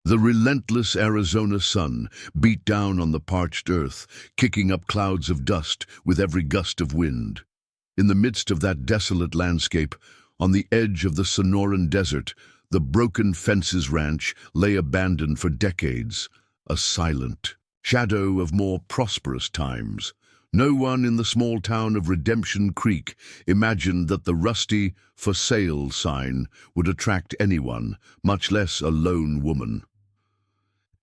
The relentless Arizona sun beat down on the parched earth, kicking up clouds of dust with every gust of wind. In the midst of that desolate landscape, on the edge of the Sonoran Desert, the Broken Fences Ranch lay abandoned for decades, a silent shadow of more prosperous times. No one in the small town of Redemption Creek imagined that the rusty "For Sale" sign would attract anyone, much less a lone woman.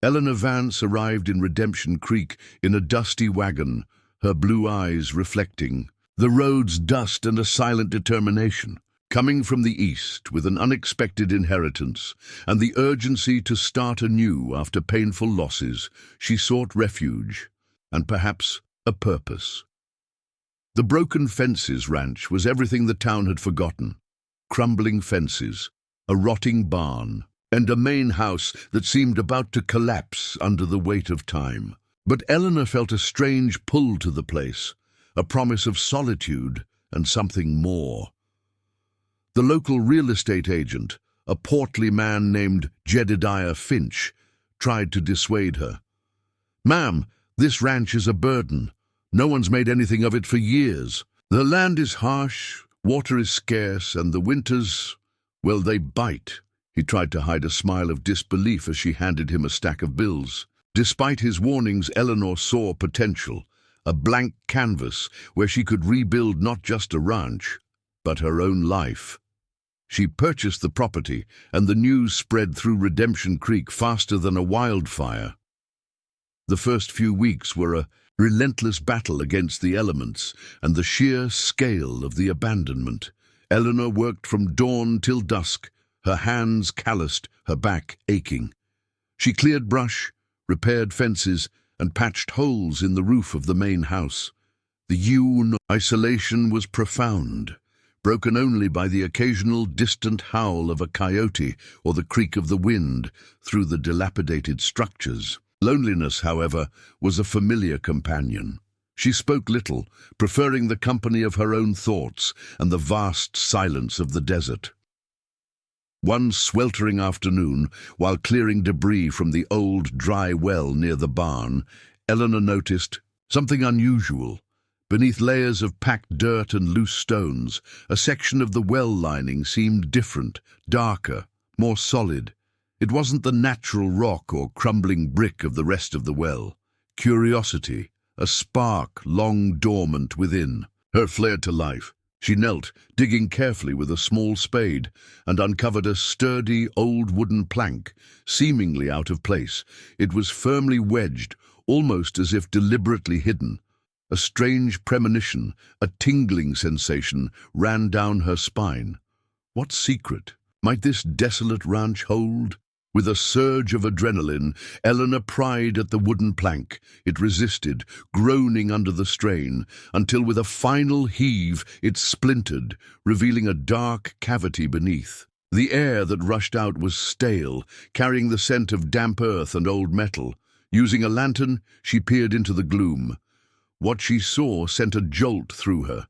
Eleanor Vance arrived in Redemption Creek in a dusty wagon, her blue eyes reflecting the road's dust and a silent determination. Coming from the east with an unexpected inheritance and the urgency to start anew after painful losses, she sought refuge and perhaps a purpose. The Broken Fences Ranch was everything the town had forgotten. Crumbling fences, a rotting barn, and a main house that seemed about to collapse under the weight of time. But Eleanor felt a strange pull to the place, a promise of solitude and something more. The local real estate agent, a portly man named Jedediah Finch, tried to dissuade her. "Ma'am, this ranch is a burden. No one's made anything of it for years. The land is harsh, water is scarce, and the winters, well, they bite." He tried to hide a smile of disbelief as she handed him a stack of bills. Despite his warnings, Eleanor saw potential, a blank canvas where she could rebuild not just a ranch, but her own life. She purchased the property, and the news spread through Redemption Creek faster than a wildfire. The first few weeks were a relentless battle against the elements and the sheer scale of the abandonment. Eleanor worked from dawn till dusk, her hands calloused, her back aching. She cleared brush, repaired fences, and patched holes in the roof of the main house. The isolation was profound, broken only by the occasional distant howl of a coyote or the creak of the wind through the dilapidated structures. Loneliness, however, was a familiar companion. She spoke little, preferring the company of her own thoughts and the vast silence of the desert. One sweltering afternoon, while clearing debris from the old dry well near the barn, Eleanor noticed something unusual. Beneath layers of packed dirt and loose stones, a section of the well lining seemed different, darker, more solid. It wasn't the natural rock or crumbling brick of the rest of the well. Curiosity, a spark long dormant within, her flared to life. She knelt, digging carefully with a small spade, and uncovered a sturdy old wooden plank, seemingly out of place. It was firmly wedged, almost as if deliberately hidden. A strange premonition, a tingling sensation, ran down her spine. What secret might this desolate ranch hold? With a surge of adrenaline, Eleanor pried at the wooden plank. It resisted, groaning under the strain, until with a final heave it splintered, revealing a dark cavity beneath. The air that rushed out was stale, carrying the scent of damp earth and old metal. Using a lantern, she peered into the gloom. What she saw sent a jolt through her.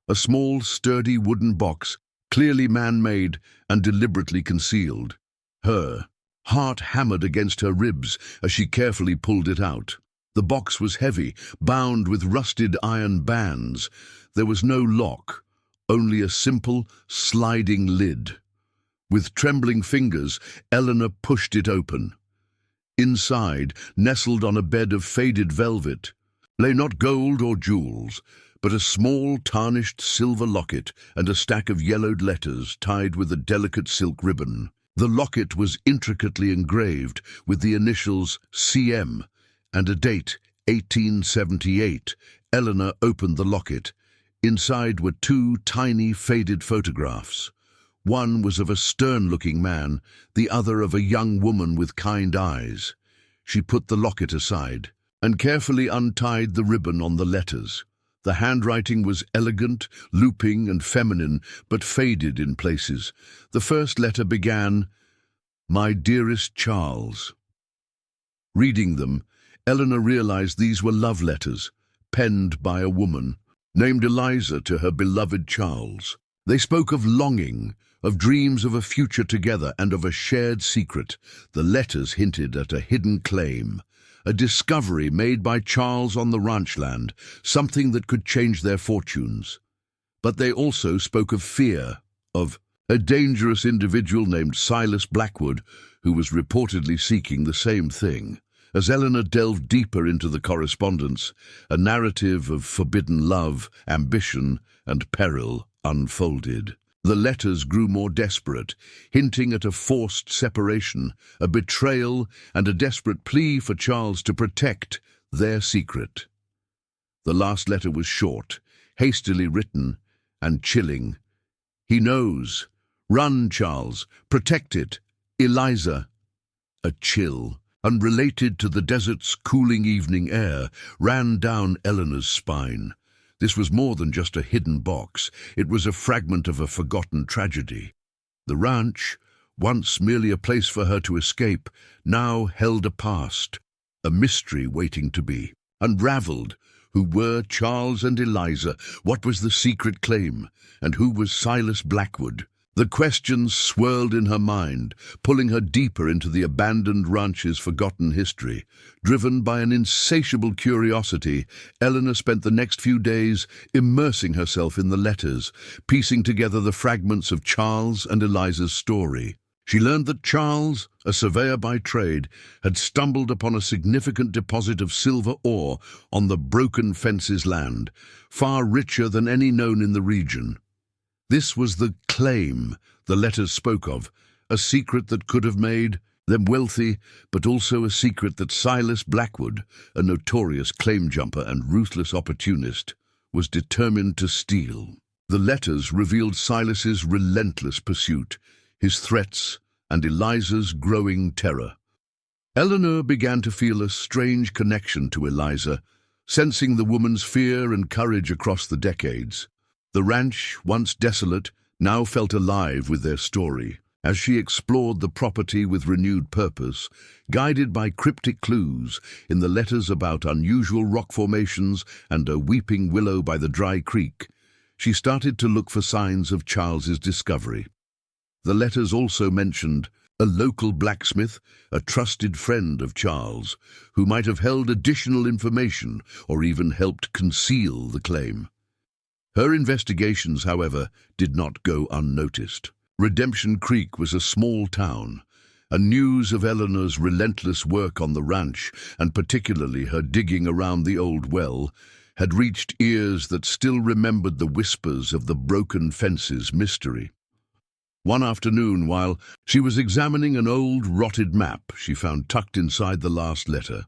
A small, sturdy wooden box, clearly man-made and deliberately concealed. Her heart hammered against her ribs as she carefully pulled it out. The box was heavy, bound with rusted iron bands. There was no lock, only a simple, sliding lid. With trembling fingers, Eleanor pushed it open. Inside, nestled on a bed of faded velvet, lay not gold or jewels, but a small, tarnished silver locket and a stack of yellowed letters tied with a delicate silk ribbon. The locket was intricately engraved with the initials CM and a date, 1878. Eleanor opened the locket. Inside were two tiny, faded photographs. One was of a stern-looking man, the other of a young woman with kind eyes. She put the locket aside and carefully untied the ribbon on the letters. The handwriting was elegant, looping and feminine, but faded in places. The first letter began, "My dearest Charles." Reading them, Eleanor realized these were love letters, penned by a woman, named Eliza to her beloved Charles. They spoke of longing, of dreams of a future together and of a shared secret. The letters hinted at a hidden claim, a discovery made by Charles on the ranch land, something that could change their fortunes. But they also spoke of fear, of a dangerous individual named Silas Blackwood, who was reportedly seeking the same thing. As Eleanor delved deeper into the correspondence, a narrative of forbidden love, ambition, and peril unfolded. The letters grew more desperate, hinting at a forced separation, a betrayal, and a desperate plea for Charles to protect their secret. The last letter was short, hastily written, and chilling. "He knows. Run, Charles. Protect it. Eliza." A chill, unrelated to the desert's cooling evening air, ran down Eleanor's spine. This was more than just a hidden box. It was a fragment of a forgotten tragedy. The ranch, once merely a place for her to escape, now held a past, a mystery waiting to be unraveled. Who were Charles and Eliza? What was the secret claim? And who was Silas Blackwood? The questions swirled in her mind, pulling her deeper into the abandoned ranch's forgotten history. Driven by an insatiable curiosity, Eleanor spent the next few days immersing herself in the letters, piecing together the fragments of Charles and Eliza's story. She learned that Charles, a surveyor by trade, had stumbled upon a significant deposit of silver ore on the Broken Fences land, far richer than any known in the region. This was the claim the letters spoke of, a secret that could have made them wealthy, but also a secret that Silas Blackwood, a notorious claim jumper and ruthless opportunist, was determined to steal. The letters revealed Silas's relentless pursuit, his threats, and Eliza's growing terror. Eleanor began to feel a strange connection to Eliza, sensing the woman's fear and courage across the decades. The ranch, once desolate, now felt alive with their story. As she explored the property with renewed purpose, guided by cryptic clues in the letters about unusual rock formations and a weeping willow by the dry creek, she started to look for signs of Charles's discovery. The letters also mentioned a local blacksmith, a trusted friend of Charles, who might have held additional information or even helped conceal the claim. Her investigations, however, did not go unnoticed. Redemption Creek was a small town, and news of Eleanor's relentless work on the ranch, and particularly her digging around the old well, had reached ears that still remembered the whispers of the Broken Fences mystery. One afternoon, while she was examining an old, rotted map she found tucked inside the last letter,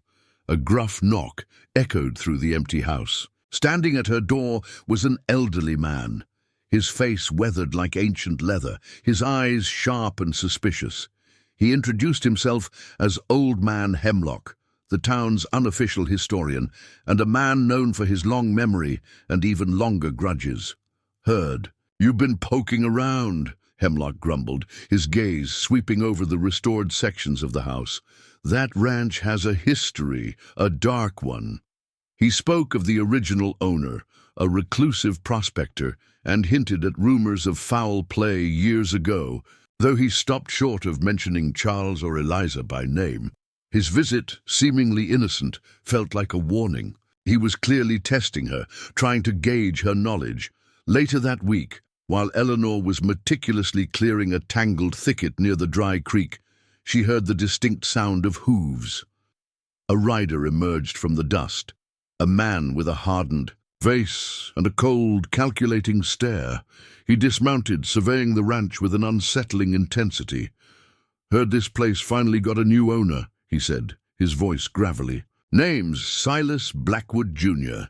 a gruff knock echoed through the empty house. Standing at her door was an elderly man, his face weathered like ancient leather, his eyes sharp and suspicious. He introduced himself as Old Man Hemlock, the town's unofficial historian, and a man known for his long memory and even longer grudges. "Heard you've been poking around," Hemlock grumbled, his gaze sweeping over the restored sections of the house. "That ranch has a history, a dark one." He spoke of the original owner, a reclusive prospector, and hinted at rumors of foul play years ago, though he stopped short of mentioning Charles or Eliza by name. His visit, seemingly innocent, felt like a warning. He was clearly testing her, trying to gauge her knowledge. Later that week, while Eleanor was meticulously clearing a tangled thicket near the dry creek, she heard the distinct sound of hooves. A rider emerged from the dust. A man with a hardened face and a cold, calculating stare. He dismounted, surveying the ranch with an unsettling intensity. "Heard this place finally got a new owner," he said, his voice gravelly. "Name's Silas Blackwood, Jr."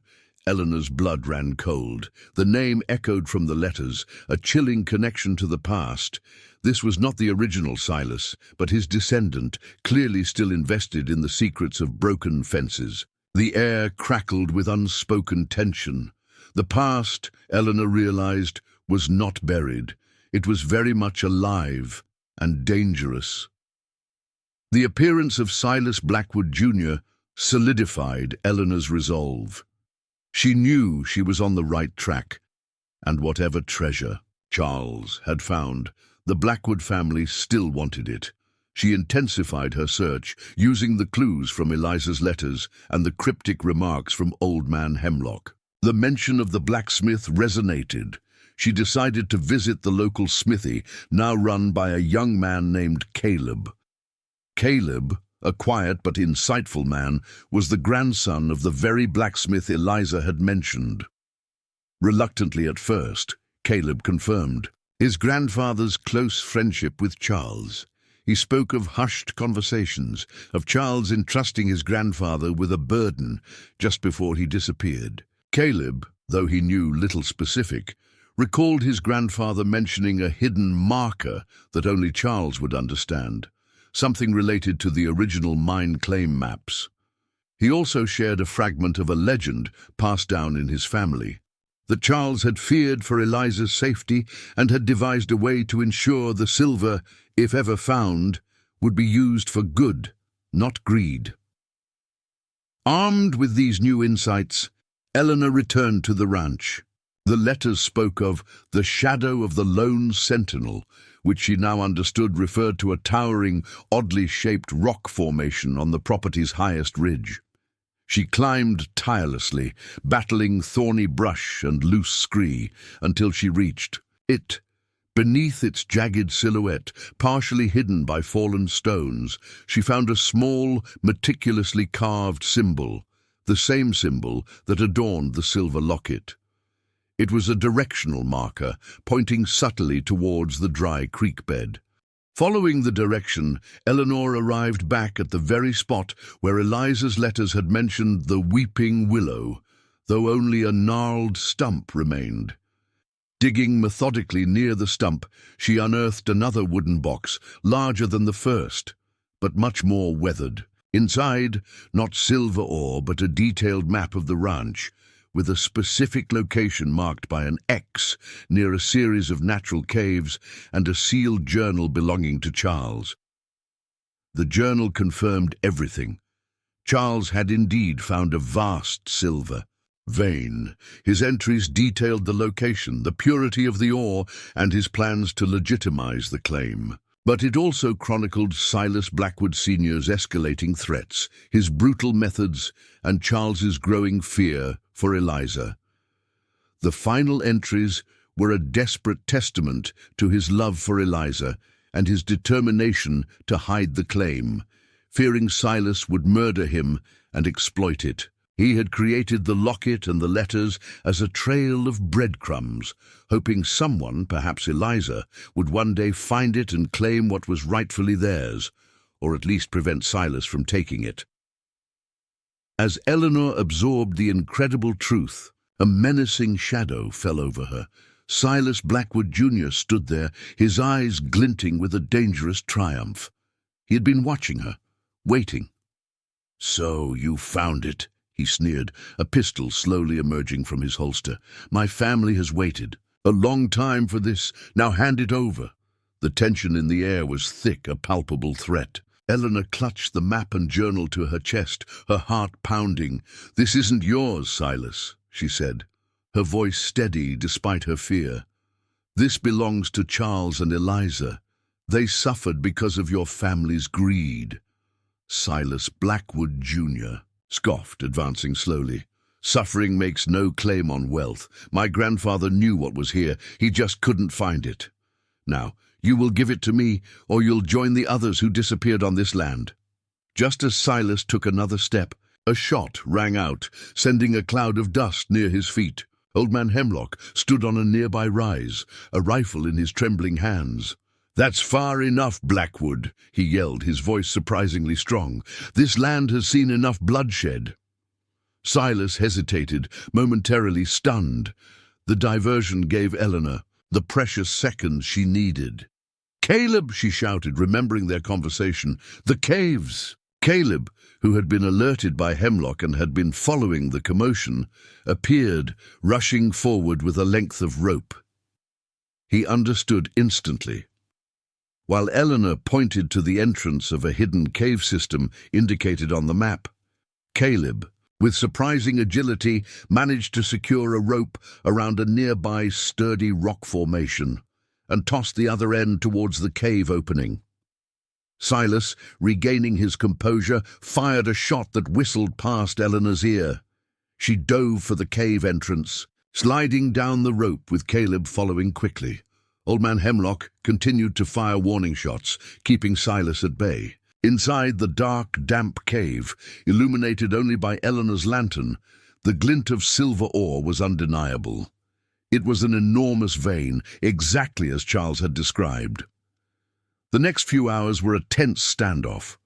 Eleanor's blood ran cold. The name echoed from the letters, a chilling connection to the past. This was not the original Silas, but his descendant, clearly still invested in the secrets of Broken Fences. The air crackled with unspoken tension. The past, Eleanor realized, was not buried. It was very much alive and dangerous. The appearance of Silas Blackwood, Jr. solidified Eleanor's resolve. She knew she was on the right track, and whatever treasure Charles had found, The Blackwood family still wanted it. She intensified her search, using the clues from Eliza's letters and the cryptic remarks from Old Man Hemlock. The mention of the blacksmith resonated. She decided to visit the local smithy, now run by a young man named Caleb. Caleb, a quiet but insightful man, was the grandson of the very blacksmith Eliza had mentioned. Reluctantly at first, Caleb confirmed his grandfather's close friendship with Charles. He spoke of hushed conversations, of Charles entrusting his grandfather with a burden just before he disappeared. Caleb, though he knew little specific, recalled his grandfather mentioning a hidden marker that only Charles would understand, something related to the original mine claim maps. He also shared a fragment of a legend passed down in his family, that Charles had feared for Eliza's safety and had devised a way to ensure the silver, if ever found, would be used for good, not greed. Armed with these new insights, Eleanor returned to the ranch. The letters spoke of the shadow of the lone sentinel, which she now understood referred to a towering, oddly shaped rock formation on the property's highest ridge. She climbed tirelessly, battling thorny brush and loose scree, until she reached it. Beneath its jagged silhouette, partially hidden by fallen stones, she found a small, meticulously carved symbol, the same symbol that adorned the silver locket. It was a directional marker, pointing subtly towards the dry creek bed. Following the direction, Eleanor arrived back at the very spot where Eliza's letters had mentioned the weeping willow, though only a gnarled stump remained. Digging methodically near the stump, she unearthed another wooden box, larger than the first, but much more weathered. Inside, not silver ore, but a detailed map of the ranch, with a specific location marked by an X near a series of natural caves and a sealed journal belonging to Charles. The journal confirmed everything. Charles had indeed found a vast silver vein. His entries detailed the location, the purity of the ore, and his plans to legitimize the claim. But it also chronicled Silas Blackwood Sr.'s escalating threats, his brutal methods, and Charles's growing fear for Eliza. The final entries were a desperate testament to his love for Eliza and his determination to hide the claim, fearing Silas would murder him and exploit it. He had created the locket and the letters as a trail of breadcrumbs, hoping someone, perhaps Eliza, would one day find it and claim what was rightfully theirs, or at least prevent Silas from taking it. As Eleanor absorbed the incredible truth, a menacing shadow fell over her. Silas Blackwood Jr. stood there, his eyes glinting with a dangerous triumph. He had been watching her, waiting. "So you found it," he sneered, a pistol slowly emerging from his holster. "My family has waited a long time for this. Now hand it over." The tension in the air was thick, a palpable threat. Eleanor clutched the map and journal to her chest, her heart pounding. "This isn't yours, Silas," she said, her voice steady despite her fear. "This belongs to Charles and Eliza. They suffered because of your family's greed." Silas Blackwood Jr. scoffed, advancing slowly. "Suffering makes no claim on wealth. My grandfather knew what was here. He just couldn't find it. Now, you will give it to me, or you'll join the others who disappeared on this land." Just as Silas took another step, a shot rang out, sending a cloud of dust near his feet. Old Man Hemlock stood on a nearby rise, a rifle in his trembling hands. "That's far enough, Blackwood," he yelled, his voice surprisingly strong. "This land has seen enough bloodshed." Silas hesitated, momentarily stunned. The diversion gave Eleanor the precious seconds she needed. "Caleb!" she shouted, remembering their conversation. "The caves!" Caleb, who had been alerted by Hemlock and had been following the commotion, appeared, rushing forward with a length of rope. He understood instantly. While Eleanor pointed to the entrance of a hidden cave system indicated on the map, Caleb, with surprising agility, managed to secure a rope around a nearby sturdy rock formation. and tossed the other end towards the cave opening. Silas, regaining his composure, fired a shot that whistled past Eleanor's ear. She dove for the cave entrance, sliding down the rope with Caleb following quickly. Old Man Hemlock continued to fire warning shots, keeping Silas at bay. Inside the dark, damp cave, illuminated only by Eleanor's lantern, the glint of silver ore was undeniable. It was an enormous vein, exactly as Charles had described. The next few hours were a tense standoff.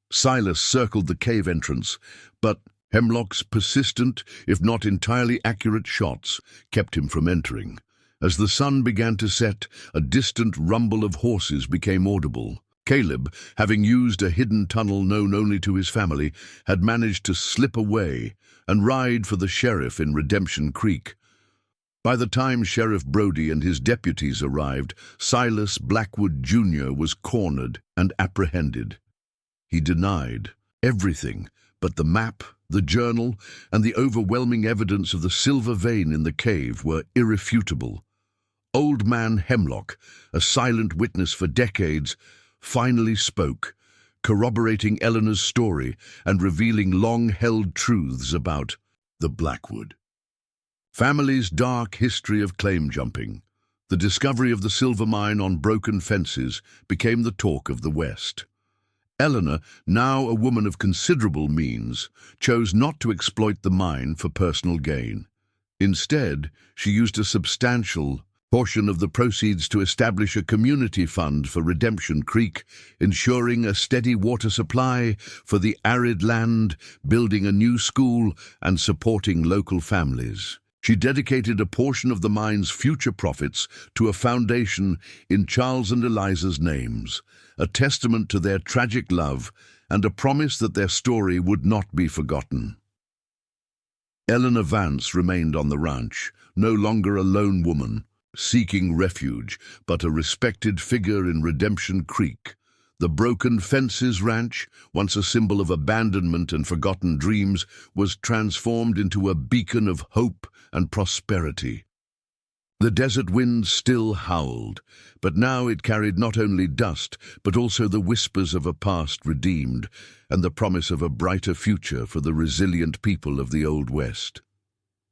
Silas circled the cave entrance, but Hemlock's persistent, if not entirely accurate shots kept him from entering. As the sun began to set, a distant rumble of horses became audible. Caleb, having used a hidden tunnel known only to his family, had managed to slip away and ride for the sheriff in Redemption Creek. By the time Sheriff Brody and his deputies arrived, Silas Blackwood Jr. was cornered and apprehended. He denied everything but the map, the journal, and the overwhelming evidence of the silver vein in the cave were irrefutable. Old Man Hemlock, a silent witness for decades, finally spoke, corroborating Eleanor's story and revealing long-held truths about the Blackwood family's dark history of claim jumping. The discovery of the silver mine on broken fences became the talk of the West. Eleanor, now a woman of considerable means, chose not to exploit the mine for personal gain. Instead, she used a substantial portion of the proceeds to establish a community fund for Redemption Creek, ensuring a steady water supply for the arid land, building a new school, and supporting local families. She dedicated a portion of the mine's future profits to a foundation in Charles and Eliza's names, a testament to their tragic love and a promise that their story would not be forgotten. Eleanor Vance remained on the ranch, no longer a lone woman, seeking refuge, but a respected figure in Redemption Creek. The Broken Fences Ranch, once a symbol of abandonment and forgotten dreams, was transformed into a beacon of hope and prosperity. The desert wind still howled, but now it carried not only dust, but also the whispers of a past redeemed, and the promise of a brighter future for the resilient people of the Old West.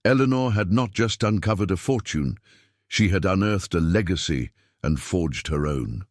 Eleanor had not just uncovered a fortune, she had unearthed a legacy and forged her own.